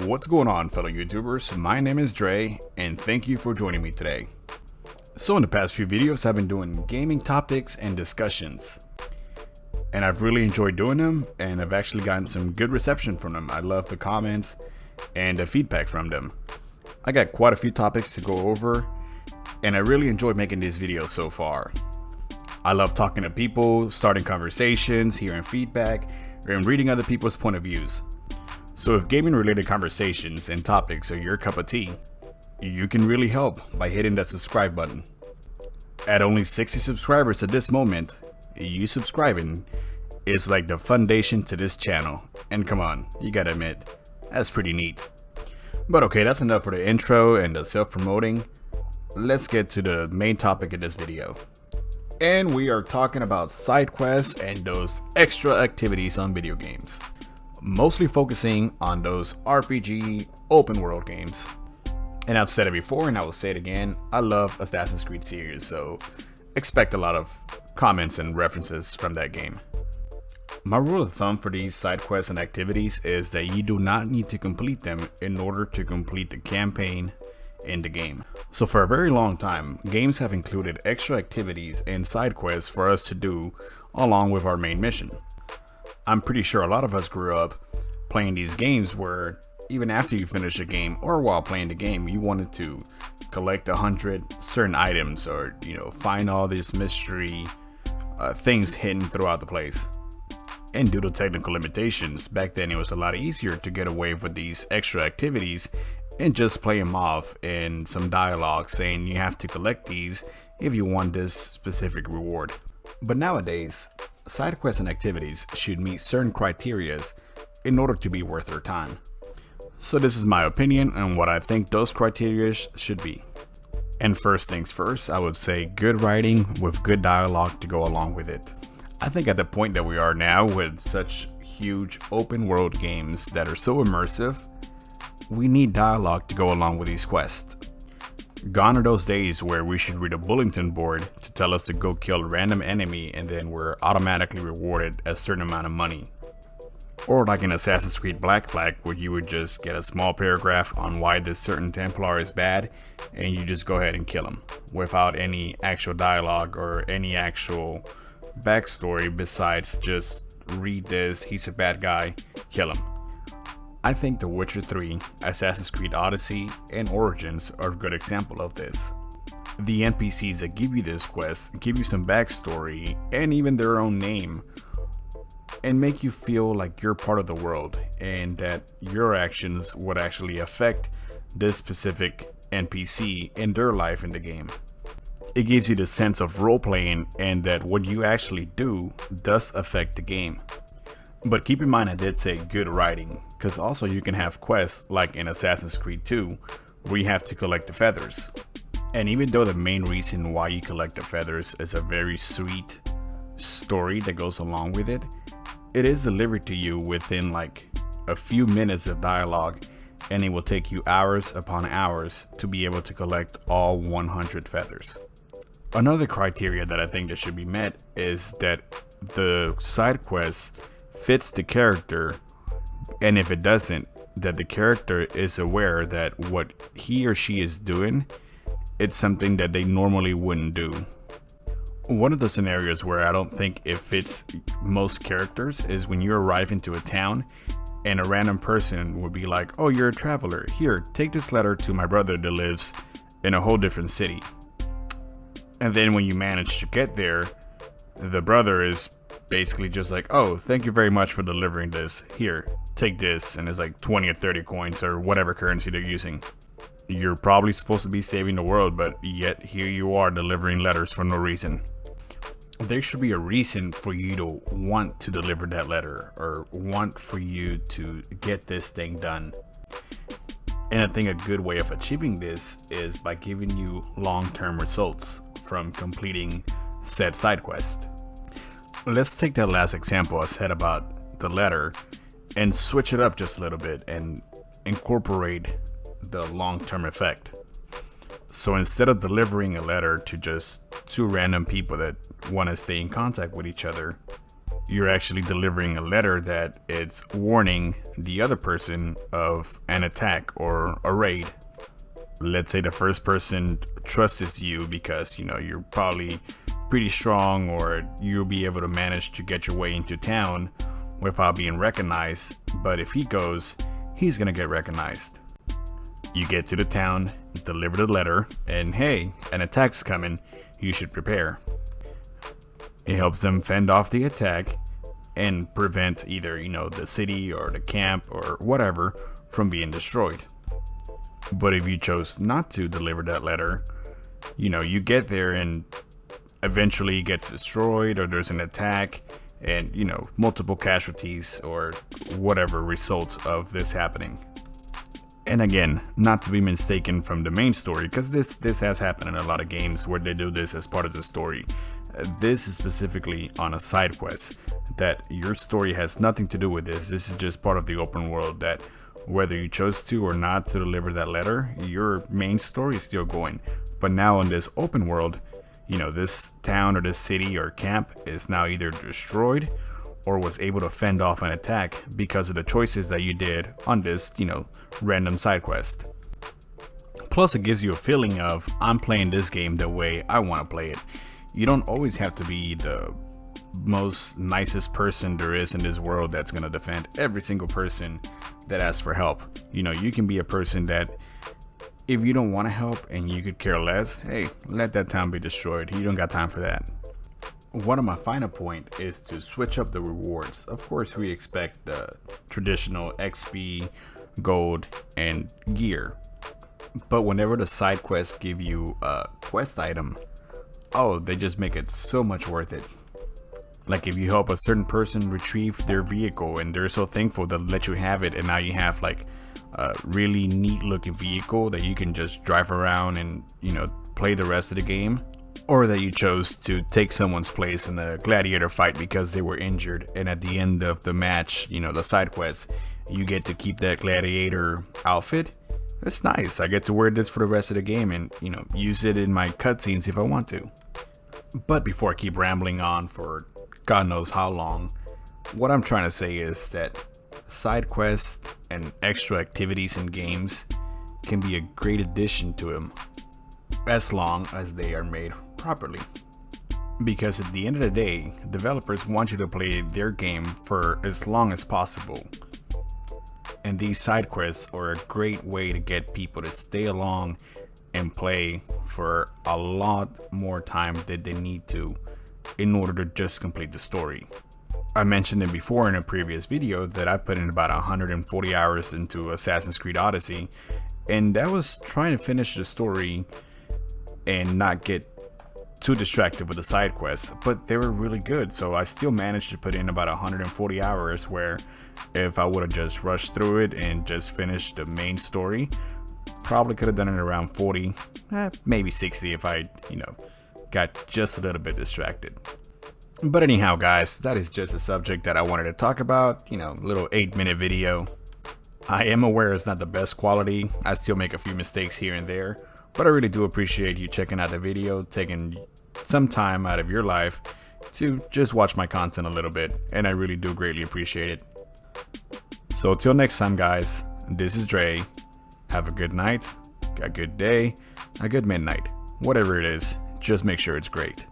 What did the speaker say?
What's going on, fellow YouTubers? My name is Dre, and thank you for joining me today. So in the past few videos, I've been doing gaming topics and discussions, and I've really enjoyed doing them, and I've actually gotten some good reception from them. I love the comments and the feedback from them. I got quite a few topics to go over, and I really enjoy making these videos so far. I love talking to people, starting conversations, hearing feedback, and reading other people's point of views. So if gaming related conversations and topics are your cup of tea, you can really help by hitting that subscribe button. At only 60 subscribers at this moment, you subscribing is like the foundation to this channel. And come on, you gotta admit, that's pretty neat. But okay, that's enough for the intro and the self-promoting. Let's get to the main topic of this video. And we are talking about side quests and those extra activities on video games. Mostly focusing on those RPG open world games. And I've said it before and I will say it again, I love Assassin's Creed series, so expect a lot of comments and references from that game. My rule of thumb for these side quests and activities is that you do not need to complete them in order to complete the campaign in the game. So for a very long time, games have included extra activities and side quests for us to do along with our main mission. I'm pretty sure a lot of us grew up playing these games where even after you finish a game or while playing the game, you wanted to collect 100 certain items or, find all these mystery things hidden throughout the place. And due to technical limitations, back then it was a lot easier to get away with these extra activities and just play them off in some dialogue saying you have to collect these if you want this specific reward. But nowadays, side quests and activities should meet certain criteria in order to be worth your time. So this is my opinion on what I think those criteria should be. And first things first, I would say good writing with good dialogue to go along with it. I think at the point that we are now with such huge open world games that are so immersive, we need dialogue to go along with these quests. Gone are those days where we should read a bulletin board to tell us to go kill a random enemy and then we're automatically rewarded a certain amount of money. Or like in Assassin's Creed Black Flag, where you would just get a small paragraph on why this certain Templar is bad and you just go ahead and kill him without any actual dialogue or any actual backstory besides just read this, he's a bad guy, kill him. I think The Witcher 3, Assassin's Creed Odyssey, and Origins are a good example of this. The NPCs that give you this quest give you some backstory and even their own name and make you feel like you're part of the world and that your actions would actually affect this specific NPC in their life in the game. It gives you the sense of role-playing and that what you actually do does affect the game. But keep in mind I did say good writing, because also you can have quests like in Assassin's Creed 2 where you have to collect the feathers. And even though the main reason why you collect the feathers is a very sweet story that goes along with it, it is delivered to you within like a few minutes of dialogue, and it will take you hours upon hours to be able to collect all 100 feathers. Another criteria that I think that should be met is that the side quest fits the character, and if it doesn't, that the character is aware that what he or she is doing, it's something that they normally wouldn't do. One of the scenarios where I don't think it fits most characters is when you arrive into a town and a random person would be like, oh, you're a traveler, here, take this letter to my brother that lives in a whole different city. And then when you manage to get there, the brother is basically just like, oh, thank you very much for delivering this. Here, take this. And it's like 20 or 30 coins or whatever currency they're using. You're probably supposed to be saving the world, but yet here you are delivering letters for no reason. There should be a reason for you to want to deliver that letter or want for you to get this thing done. And I think a good way of achieving this is by giving you long-term results from completing said side quest. Let's take that last example I said about the letter and switch it up just a little bit and incorporate the long-term effect. So instead of delivering a letter to just two random people that want to stay in contact with each other, You're actually delivering a letter that it's warning the other person of an attack or a raid. Let's say the first person trusts you because, you know, you're probably pretty strong, or you'll be able to manage to get your way into town without being recognized. But if he goes, he's gonna get recognized. You get to the town, deliver the letter, and hey, an attack's coming, you should prepare. It helps them fend off the attack and prevent either, you know, the city or the camp or whatever from being destroyed. But if you chose not to deliver that letter, you know, you get there and eventually it gets destroyed, or there's an attack and, you know, multiple casualties or whatever result of this happening. And again, not to be mistaken from the main story, because this has happened in a lot of games where they do this as part of the story. This is specifically on a side quest that your story has nothing to do with this. This is just part of the open world that whether you chose to or not to deliver that letter, your main story is still going. But now in this open world, you know, this town or this city or camp is now either destroyed or was able to fend off an attack because of the choices that you did on this, you know, random side quest. Plus, it gives you a feeling of, I'm playing this game the way I want to play it. You don't always have to be the most nicest person there is in this world that's going to defend every single person that asks for help. You know, you can be a person that, if you don't want to help and you could care less, hey, let that town be destroyed. You don't got time for that. One of my final point is to switch up the rewards. Of course, we expect the traditional XP, gold, and gear. But whenever the side quests give you a quest item, oh, they just make it so much worth it. Like if you help a certain person retrieve their vehicle and they're so thankful they'll let you have it, and now you have like a really neat looking vehicle that you can just drive around and, you know, play the rest of the game. Or that you chose to take someone's place in a gladiator fight because they were injured, and at the end of the match, you know, the side quest, you get to keep that gladiator outfit. It's nice. I get to wear this for the rest of the game and, you know, use it in my cutscenes if I want to. But before I keep rambling on for God knows how long, what I'm trying to say is that side quests and extra activities in games can be a great addition to them, as long as they are made properly. Because at the end of the day, developers want you to play their game for as long as possible. And these side quests are a great way to get people to stay along and play for a lot more time than they need to in order to just complete the story. I mentioned it before in a previous video that I put in about 140 hours into Assassin's Creed Odyssey, and that was trying to finish the story and not get too distracted with the side quests, but they were really good, so I still managed to put in about 140 hours, where if I would have just rushed through it and just finished the main story, probably could have done it around 40, maybe 60 if I, you know, got just a little bit distracted. But anyhow, guys, that is just a subject that I wanted to talk about, you know, little 8-minute video. I am aware it's not the best quality. I still make a few mistakes here and there, but I really do appreciate you checking out the video, taking some time out of your life to just watch my content a little bit, and I really do greatly appreciate it. So till next time, guys, this is Dre. Have a good night, a good day, a good midnight, whatever it is, just make sure it's great.